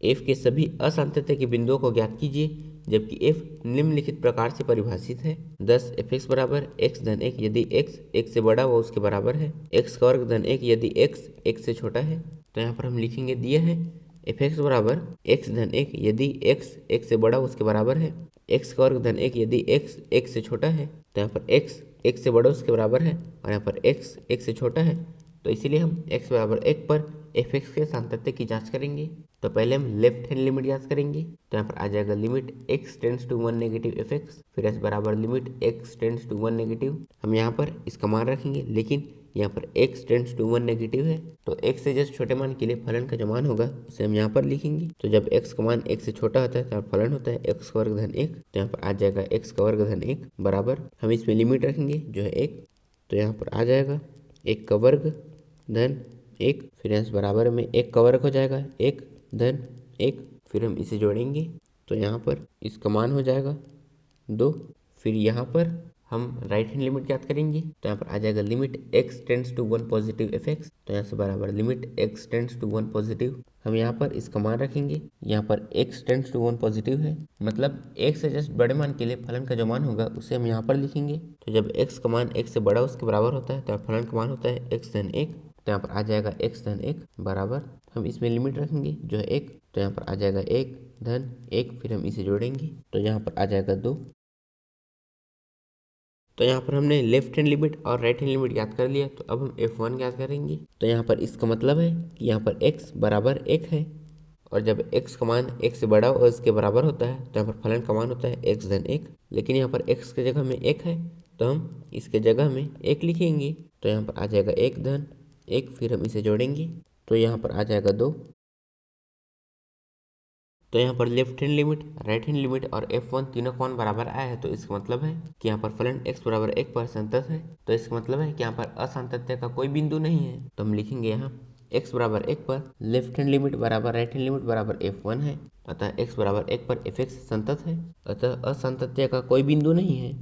f के सभी असांतत्य के बिंदुओं को ज्ञात कीजिए जबकि f निम्नलिखित प्रकार से परिभाषित है। 10 fx बराबर x धन 1 यदि x 1 से बड़ा व उसके बराबर है, x का वर्ग धन 1 यदि x 1 से छोटा है। तो यहाँ पर हम लिखेंगे दिया है fx बराबर x धन 1 यदि x 1 से बड़ा उसके बराबर है, x का वर्ग धन 1 यदि x 1 से छोटा है। तो यहाँ पर x 1 से बड़ा उसके बराबर है और यहाँ पर x 1 से छोटा है, तो इसीलिए हम x बराबर 1 पर fx के सातत्य की जांच करेंगे। तो पहले हम लेफ्ट हैंड लिमिट याद करेंगे। तो यहाँ पर आ जाएगा limit x tends to 1 negative fx, फिर s बराबर limit x tends to 1 negative. हम यहाँ पर इसका मान रखेंगे, लेकिन यहाँ पर x टेंड्स टू 1 नेगेटिव है, तो x से जस्ट छोटे मान के लिए फलन का जो मान होगा उसे हम यहाँ पर लिखेंगे। तो जब x का मान 1 से छोटा होता है तो फलन होता है x का वर्ग धन 1। तो यहाँ पर आ जाएगा x का वर्ग धन 1 बराबर, हम इसमें लिमिट रखेंगे जो है 1। तो यहाँ पर आ जाएगा 1 का वर्ग धन 1, फिर यहाँ बराबर में 1 का वर्ग हो जाएगा 1 धन 1, फिर हम इसे जोड़ेंगे तो यहाँ पर इसका मान हो जाएगा 2। फिर यहाँ पर हम राइट हैंड लिमिट ज्ञात करेंगे। तो यहाँ पर आ जाएगा limit x tends to 1 positive fx। तो यहाँ से बराबर limit x tends to 1 positive, हम यहाँ पर इसका मान रखेंगे। यहाँ पर x टेंड्स टू 1 पॉजिटिव है, मतलब 1 से जस्ट बड़े मान के लिए फलन का जो मान होगा उसे हम यहाँ पर लिखेंगे। तो जब x का मान 1 से बड़ा उसके बराबर होता है तो फलन का मान होता है x धन 1। तो यहाँ पर आ जाएगा x धन 1 बराबर, हम इसमें लिमिट रखेंगे जो है 1। तो यहाँ पर आ जाएगा 1 धन 1, फिर हम इसे जोड़ेंगे तो यहाँ पर आ जाएगा 2। तो यहाँ पर हमने लेफ्ट हैंड लिमिट और राइट हैंड लिमिट याद कर लिया। तो अब हम f1 ज्ञात करेंगे। तो यहाँ पर इसका मतलब है कि यहाँ पर x बराबर 1 है, और जब x का मान 1 से बड़ा और इसके बराबर होता है तो यहाँ पर फलन का मान होता है x धन 1। लेकिन यहाँ पर x की जगह में 1 है तो हम इसके जगह में 1 लिखेंगे। तो यहाँ पर आ जाएगा 1 धन 1, फिर हम इसे जोड़ेंगे तो यहाँ पर आ जाएगा 2। तो यहाँ पर left hand limit, right hand limit और f1 तीनों का मान बराबर आया है, तो इसका मतलब है कि यहाँ पर फलन x बराबर 1 पर संतत है। तो इसका मतलब है कि यहाँ पर असांतत्य का कोई बिंदु नहीं है। तो हम लिखेंगे यहाँ x बराबर 1 पर लेफ्ट हैंड लिमिट बराबर राइट हैंड लिमिट बराबर f1 है, अतः x बराबर 1 पर fx संतत है, अतः असांतत्य का कोई बिंदु नहीं है।